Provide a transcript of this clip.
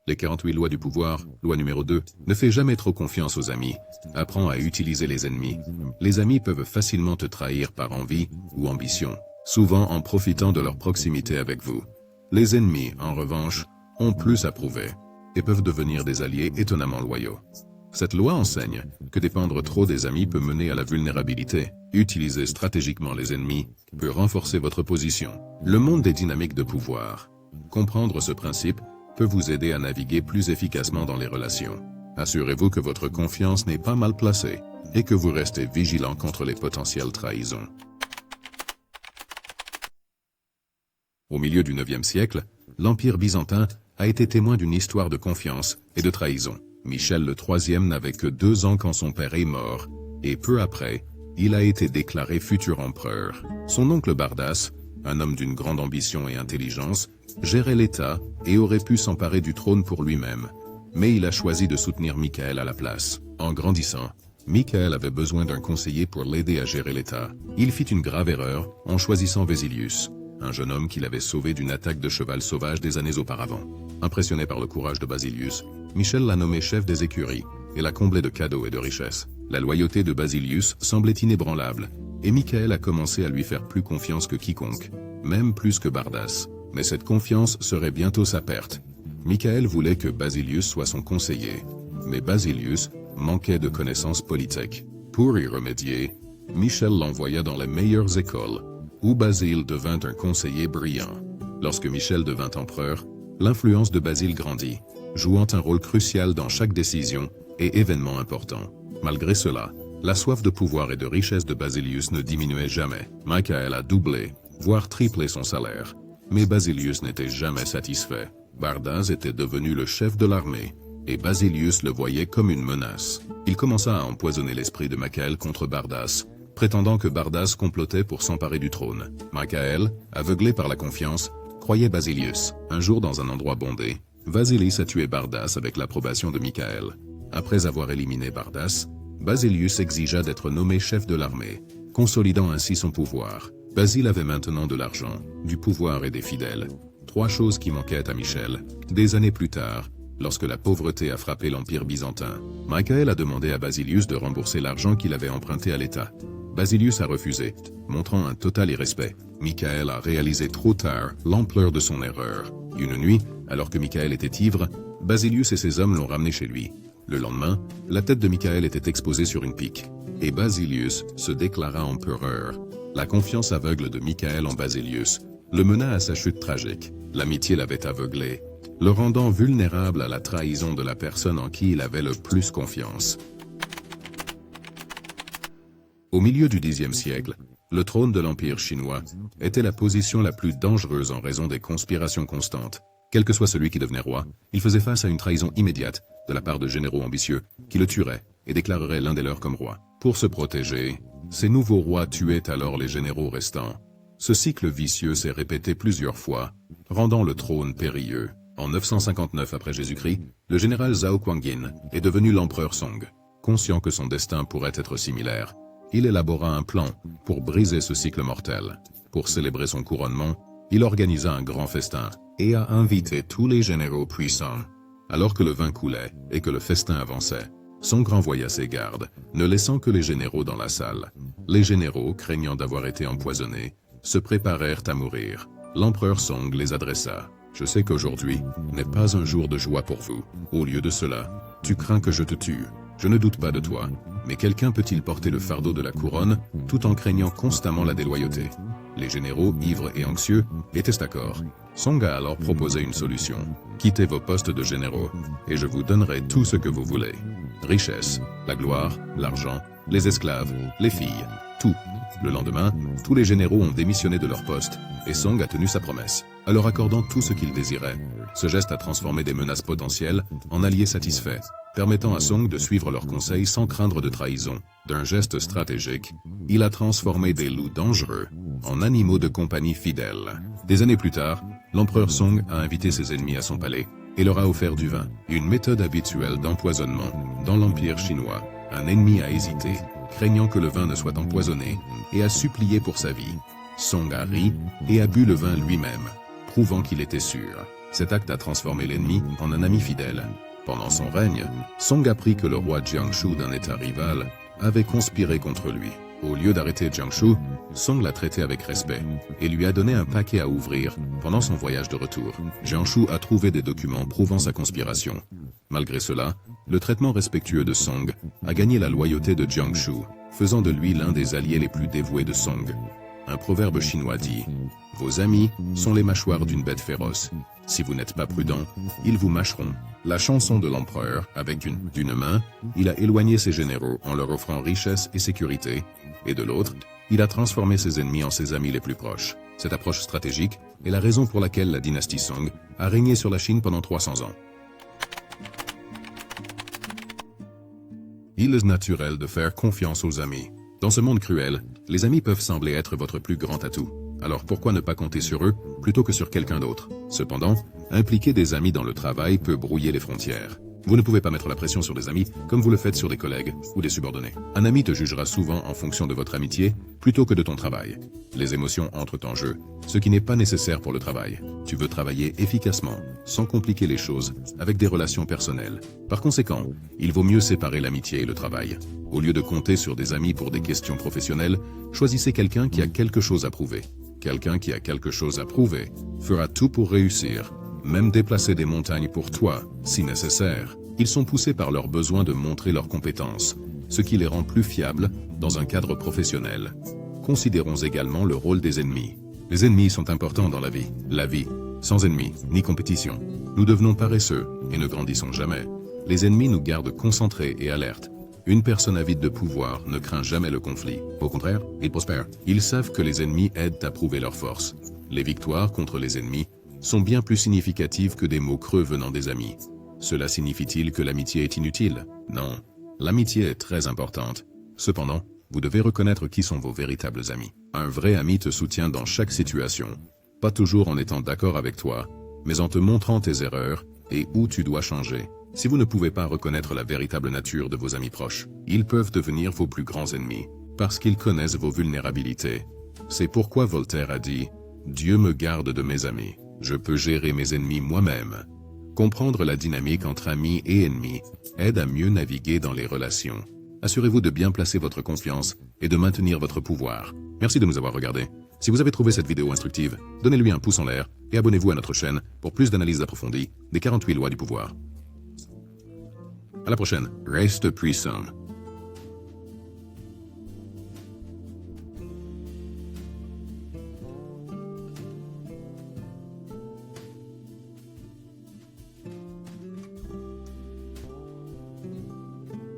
Les 48 lois du pouvoir, loi numéro 2, ne fais jamais trop confiance aux amis. Apprends à utiliser les ennemis. Les amis peuvent facilement te trahir par envie ou ambition, souvent en profitant de leur proximité avec vous. Les ennemis, en revanche, ont plus à prouver et peuvent devenir des alliés étonnamment loyaux. Cette loi enseigne que dépendre trop des amis peut mener à la vulnérabilité. Utiliser stratégiquement les ennemis peut renforcer votre position. Le monde des dynamiques de pouvoir. Comprendre ce principe peut vous aider à naviguer plus efficacement dans les relations. Assurez-vous que votre confiance n'est pas mal placée et que vous restez vigilant contre les potentielles trahisons. Au milieu du IXe siècle, l'Empire byzantin a été témoin d'une histoire de confiance et de trahison. Michel III n'avait que 2 ans quand son père est mort, et peu après, il a été déclaré futur empereur. Son oncle Bardas, un homme d'une grande ambition et intelligence, gérait l'État et aurait pu s'emparer du trône pour lui-même. Mais il a choisi de soutenir Michael à la place. En grandissant, Michael avait besoin d'un conseiller pour l'aider à gérer l'État. Il fit une grave erreur en choisissant Basilius, un jeune homme qu'il avait sauvé d'une attaque de cheval sauvage des années auparavant. Impressionné par le courage de Basilius, Michel l'a nommé chef des écuries et l'a comblé de cadeaux et de richesses. La loyauté de Basilius semblait inébranlable, et Michael a commencé à lui faire plus confiance que quiconque, même plus que Bardas. Mais cette confiance serait bientôt sa perte. Michael voulait que Basilius soit son conseiller, mais Basilius manquait de connaissances politiques. Pour y remédier, Michel l'envoya dans les meilleures écoles, où Basile devint un conseiller brillant. Lorsque Michel devint empereur, l'influence de Basile grandit, jouant un rôle crucial dans chaque décision et événement important. Malgré cela, la soif de pouvoir et de richesse de Basilius ne diminuait jamais. Michael a doublé, voire triplé son salaire, mais Basilius n'était jamais satisfait. Bardas était devenu le chef de l'armée, et Basilius le voyait comme une menace. Il commença à empoisonner l'esprit de Michael contre Bardas, prétendant que Bardas complotait pour s'emparer du trône. Michael, aveuglé par la confiance, croyait Basilius. Un jour, dans un endroit bondé, Vasilis a tué Bardas avec l'approbation de Michael. Après avoir éliminé Bardas, Basilius exigea d'être nommé chef de l'armée, consolidant ainsi son pouvoir. Basile avait maintenant de l'argent, du pouvoir et des fidèles. 3 choses qui manquaient à Michel. Des années plus tard, lorsque la pauvreté a frappé l'Empire byzantin, Michael a demandé à Basilius de rembourser l'argent qu'il avait emprunté à l'État. Basilius a refusé, montrant un total irrespect. Michael a réalisé trop tard l'ampleur de son erreur. Une nuit, alors que Michael était ivre, Basilius et ses hommes l'ont ramené chez lui. Le lendemain, la tête de Michael était exposée sur une pique, et Basilius se déclara empereur. La confiance aveugle de Michael en Basilius le mena à sa chute tragique. L'amitié l'avait aveuglé, le rendant vulnérable à la trahison de la personne en qui il avait le plus confiance. Au milieu du Xe siècle, le trône de l'Empire chinois était la position la plus dangereuse en raison des conspirations constantes. Quel que soit celui qui devenait roi, il faisait face à une trahison immédiate de la part de généraux ambitieux qui le tueraient et déclareraient l'un des leurs comme roi. Pour se protéger, ces nouveaux rois tuaient alors les généraux restants. Ce cycle vicieux s'est répété plusieurs fois, rendant le trône périlleux. En 959 après Jésus-Christ, le général Zhao Guanyin est devenu l'empereur Song. Conscient que son destin pourrait être similaire, il élabora un plan pour briser ce cycle mortel. Pour célébrer son couronnement, il organisa un grand festin et a invité tous les généraux puissants. Alors que le vin coulait et que le festin avançait, Song renvoya ses gardes, ne laissant que les généraux dans la salle. Les généraux, craignant d'avoir été empoisonnés, se préparèrent à mourir. L'empereur Song les adressa. « Je sais qu'aujourd'hui n'est pas un jour de joie pour vous. Au lieu de cela, tu crains que je te tue. Je ne doute pas de toi, mais quelqu'un peut-il porter le fardeau de la couronne tout en craignant constamment la déloyauté ?» Les généraux, ivres et anxieux, étaient d'accord. Song a alors proposé une solution. « Quittez vos postes de généraux, et je vous donnerai tout ce que vous voulez. Richesse, la gloire, l'argent, les esclaves, les filles, tout. » Le lendemain, tous les généraux ont démissionné de leur poste, et Song a tenu sa promesse, en leur accordant tout ce qu'ils désiraient. Ce geste a transformé des menaces potentielles en alliés satisfaits, permettant à Song de suivre leurs conseils sans craindre de trahison. D'un geste stratégique, il a transformé des loups dangereux en animaux de compagnie fidèles. Des années plus tard, l'empereur Song a invité ses ennemis à son palais et leur a offert du vin, une méthode habituelle d'empoisonnement. Dans l'Empire chinois, un ennemi a hésité, craignant que le vin ne soit empoisonné, et a supplié pour sa vie. Song a ri et a bu le vin lui-même, prouvant qu'il était sûr. Cet acte a transformé l'ennemi en un ami fidèle. Pendant son règne, Song apprit que le roi Jiangshu d'un état rival avait conspiré contre lui. Au lieu d'arrêter Jiangshu, Song l'a traité avec respect et lui a donné un paquet à ouvrir pendant son voyage de retour. Jiangshu a trouvé des documents prouvant sa conspiration. Malgré cela, le traitement respectueux de Song a gagné la loyauté de Jiangshu, faisant de lui l'un des alliés les plus dévoués de Song. Un proverbe chinois dit « Vos amis sont les mâchoires d'une bête féroce. Si vous n'êtes pas prudent, ils vous mâcheront. » La chanson de l'empereur, avec d'une main, il a éloigné ses généraux en leur offrant richesse et sécurité, et de l'autre, il a transformé ses ennemis en ses amis les plus proches. Cette approche stratégique est la raison pour laquelle la dynastie Song a régné sur la Chine pendant 300 ans. Il est naturel de faire confiance aux amis. Dans ce monde cruel, les amis peuvent sembler être votre plus grand atout. Alors pourquoi ne pas compter sur eux plutôt que sur quelqu'un d'autre? Cependant, impliquer des amis dans le travail peut brouiller les frontières. Vous ne pouvez pas mettre la pression sur des amis comme vous le faites sur des collègues ou des subordonnés. Un ami te jugera souvent en fonction de votre amitié plutôt que de ton travail. Les émotions entrent en jeu, ce qui n'est pas nécessaire pour le travail. Tu veux travailler efficacement, sans compliquer les choses, avec des relations personnelles. Par conséquent, il vaut mieux séparer l'amitié et le travail. Au lieu de compter sur des amis pour des questions professionnelles, choisissez quelqu'un qui a quelque chose à prouver. Quelqu'un qui a quelque chose à prouver fera tout pour réussir, même déplacer des montagnes pour toi, si nécessaire. Ils sont poussés par leur besoin de montrer leurs compétences, ce qui les rend plus fiables dans un cadre professionnel. Considérons également le rôle des ennemis. Les ennemis sont importants dans la vie. La vie, sans ennemis, ni compétition. Nous devenons paresseux et ne grandissons jamais. Les ennemis nous gardent concentrés et alertes. Une personne avide de pouvoir ne craint jamais le conflit. Au contraire, ils prospèrent. Ils savent que les ennemis aident à prouver leur force. Les victoires contre les ennemis sont bien plus significatives que des mots creux venant des amis. Cela signifie-t-il que l'amitié est inutile? Non. L'amitié est très importante. Cependant, vous devez reconnaître qui sont vos véritables amis. Un vrai ami te soutient dans chaque situation, pas toujours en étant d'accord avec toi, mais en te montrant tes erreurs et où tu dois changer. Si vous ne pouvez pas reconnaître la véritable nature de vos amis proches, ils peuvent devenir vos plus grands ennemis, parce qu'ils connaissent vos vulnérabilités. C'est pourquoi Voltaire a dit « Dieu me garde de mes amis, je peux gérer mes ennemis moi-même ». Comprendre la dynamique entre amis et ennemis aide à mieux naviguer dans les relations. Assurez-vous de bien placer votre confiance et de maintenir votre pouvoir. Merci de nous avoir regardés. Si vous avez trouvé cette vidéo instructive, donnez-lui un pouce en l'air et abonnez-vous à notre chaîne pour plus d'analyses approfondies des 48 lois du pouvoir. À la prochaine. Reste puissant.